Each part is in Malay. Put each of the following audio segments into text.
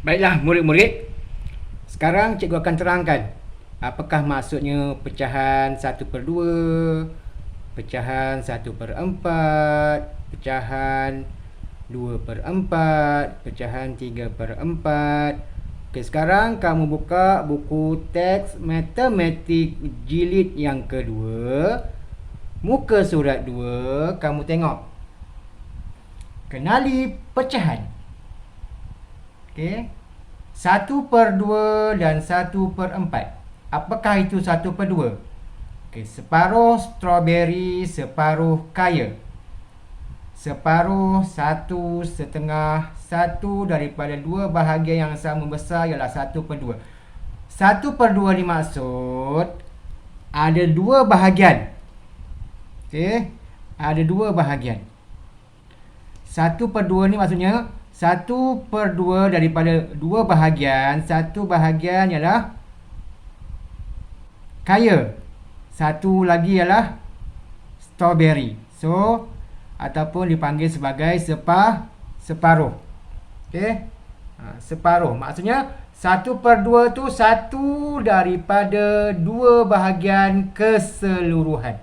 Baiklah murid-murid, sekarang cikgu akan terangkan apakah maksudnya pecahan 1/2, pecahan 1/4, pecahan 2/4, pecahan 3/4. Okey, sekarang kamu buka buku teks matematik jilid yang kedua, muka surat 2, kamu tengok. Kenali pecahan. Okey. 1/2 dan 1/4. Apakah itu 1/2? Okey, separuh strawberry, separuh kaya. Separuh, 1/2, 1 daripada dua bahagian yang sama besar ialah 1/2. 1/2 ni maksud ada dua bahagian. Okey, ada dua bahagian. 1/2 ni maksudnya 1/2 daripada dua bahagian. Satu bahagian ialah kaya, satu lagi ialah strawberry. So, ataupun dipanggil sebagai separuh. Okey, separuh maksudnya 1/2 tu satu daripada dua bahagian keseluruhan.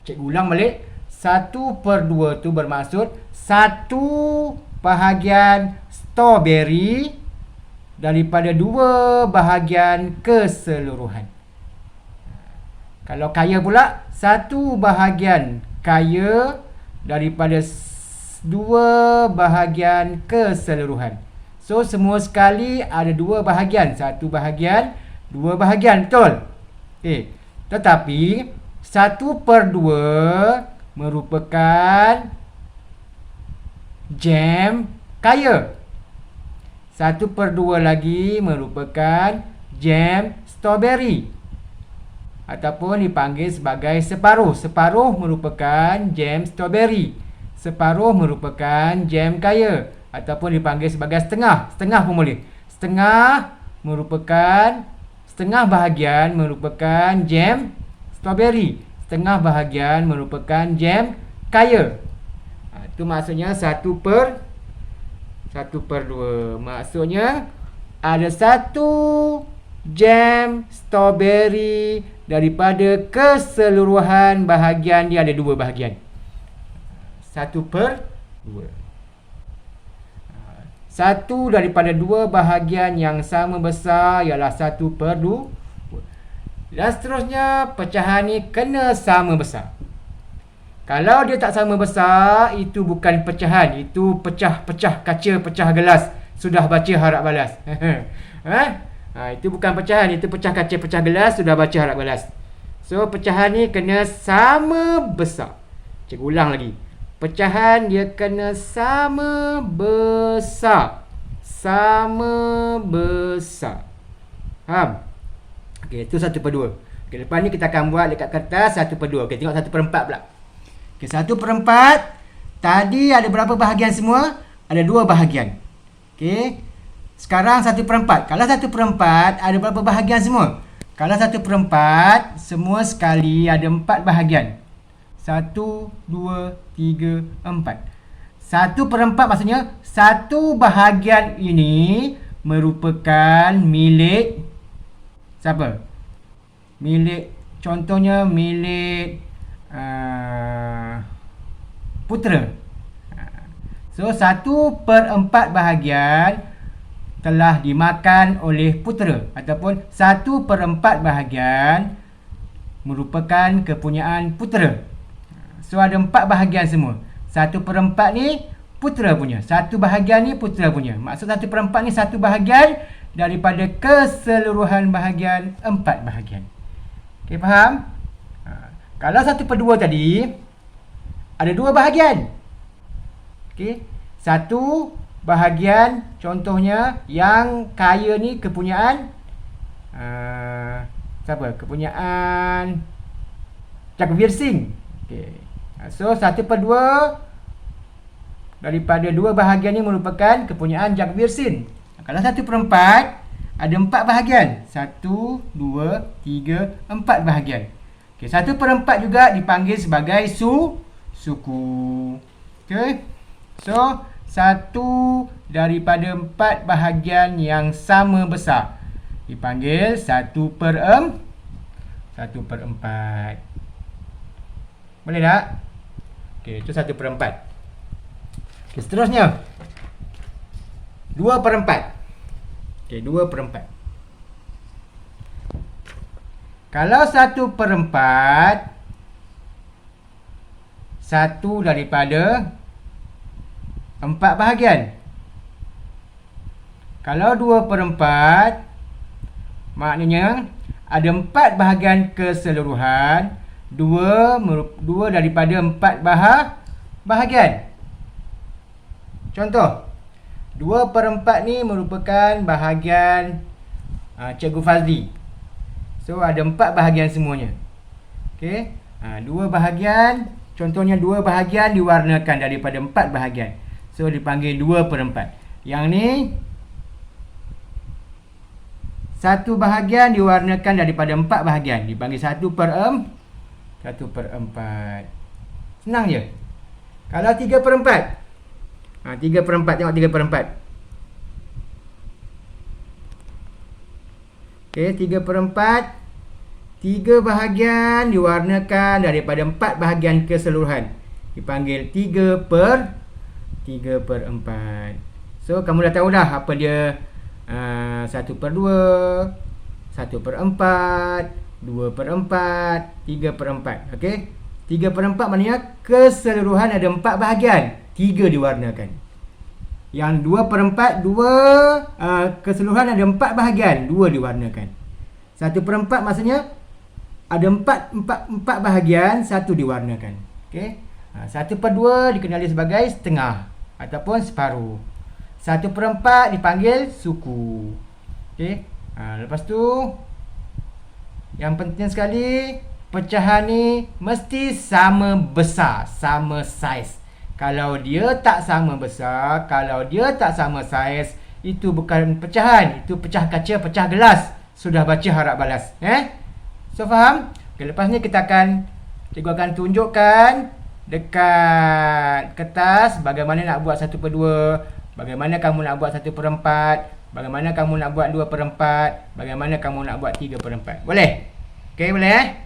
Cikgu ulang balik. 1/2 tu bermaksud satu bahagian strawberry daripada dua bahagian keseluruhan. Kalau kaya pula, satu bahagian kaya daripada dua bahagian keseluruhan. So, semua sekali ada dua bahagian. Satu bahagian, dua bahagian. Betul? Okay. Tetapi 1/2 merupakan jam kaya. 1/2 lagi merupakan jam strawberry, ataupun dipanggil sebagai separuh. Separuh merupakan jam strawberry, separuh merupakan jam kaya, ataupun dipanggil sebagai setengah. Setengah pun boleh. Setengah merupakan, setengah bahagian merupakan jam strawberry, setengah bahagian merupakan jam kaya. Itu maksudnya 1/2. Maksudnya ada satu jam strawberry daripada keseluruhan bahagian dia ada dua bahagian. 1/2. Satu daripada dua bahagian yang sama besar ialah 1/2. Dan seterusnya, pecahan ni kena sama besar. Kalau dia tak sama besar, itu bukan pecahan. Itu pecah-pecah kaca, pecah gelas. Sudah baca harap balas. Itu bukan pecahan. Itu pecah kaca, pecah gelas. Sudah baca harap balas. So, pecahan ni kena sama besar. Cikgu ulang lagi. Pecahan dia kena sama besar. Sama besar. Faham? Okey, itu 1/2. Okey, lepas ni kita akan buat dekat kertas 1/2. Okey, tengok 1/4 pula. Okey, 1/4. Tadi ada berapa bahagian semua? Ada dua bahagian. Okey. Sekarang 1/4. Kalau 1/4 ada berapa bahagian semua? Kalau 1/4 semua sekali ada 4 bahagian. 1, 2, 3, 4. 1/4 maksudnya satu bahagian ini merupakan milik siapa? Milik, contohnya milik putera. So, 1/4 bahagian telah dimakan oleh putera, ataupun 1/4 bahagian merupakan kepunyaan putera. So, ada 4 bahagian semua. 1/4 ni putera punya, satu bahagian ni putera punya. Maksud 1/4 ni satu bahagian daripada keseluruhan bahagian 4 bahagian. Okey, faham? Kalau 1/2 tadi ada dua bahagian. Okey, satu bahagian contohnya yang kaya ni kepunyaan siapa? Kepunyaan Jaghvir Singh. Okey. So, 1/2 daripada dua bahagian ni merupakan kepunyaan Jaghvir Singh. Kalau 1/4 ada 4 bahagian. 1, 2, 3, 4 bahagian. Okey, 1/4 juga dipanggil sebagai suku. Okey. So, satu daripada 4 bahagian yang sama besar. Dipanggil 1/4. Boleh tak? Okey, itu 1/4. Okey, seterusnya 2/4. Okey, 2/4. Kalau 1/4 satu daripada 4 bahagian. Kalau 2/4 maknanya ada 4 bahagian keseluruhan, 2 daripada 4 bahagian. Contoh, 2/4 ni merupakan bahagian Cikgu Fazli. So ada 4 bahagian semuanya. Okey, 2 bahagian, contohnya 2 bahagian diwarnakan daripada 4 bahagian. So dipanggil 2/4. Yang ni 1 bahagian diwarnakan daripada 4 bahagian, dipanggil 1/4. Senang je. Kalau 3/4, 3/4, tengok 3/4. Okey, 3/4, 3 bahagian diwarnakan daripada 4 bahagian keseluruhan, dipanggil 3/4. So kamu dah tahu dah apa dia 1/2, 1/4, 2/4, 3/4. Okey, 3/4 maknanya keseluruhan ada 4 bahagian, 3 diwarnakan. Yang 2/4, keseluruhan ada 4 bahagian, 2 diwarnakan. 1/4 maksudnya ada 4 bahagian, 1 diwarnakan. Okey, 1/2 dikenali sebagai setengah ataupun separuh. 1/4 dipanggil suku. Okey, lepas tu yang penting sekali, pecahan ni mesti sama besar, sama saiz. Kalau dia tak sama besar, kalau dia tak sama saiz, itu bukan pecahan, itu pecah kaca, pecah gelas. Sudah baca harap balas. So faham? Okay, lepas ni kita akan, cikgu akan tunjukkan dekat kertas bagaimana nak buat 1/2, bagaimana kamu nak buat 1/4, bagaimana kamu nak buat 2/4, bagaimana kamu nak buat 3/4. Boleh? Okey, boleh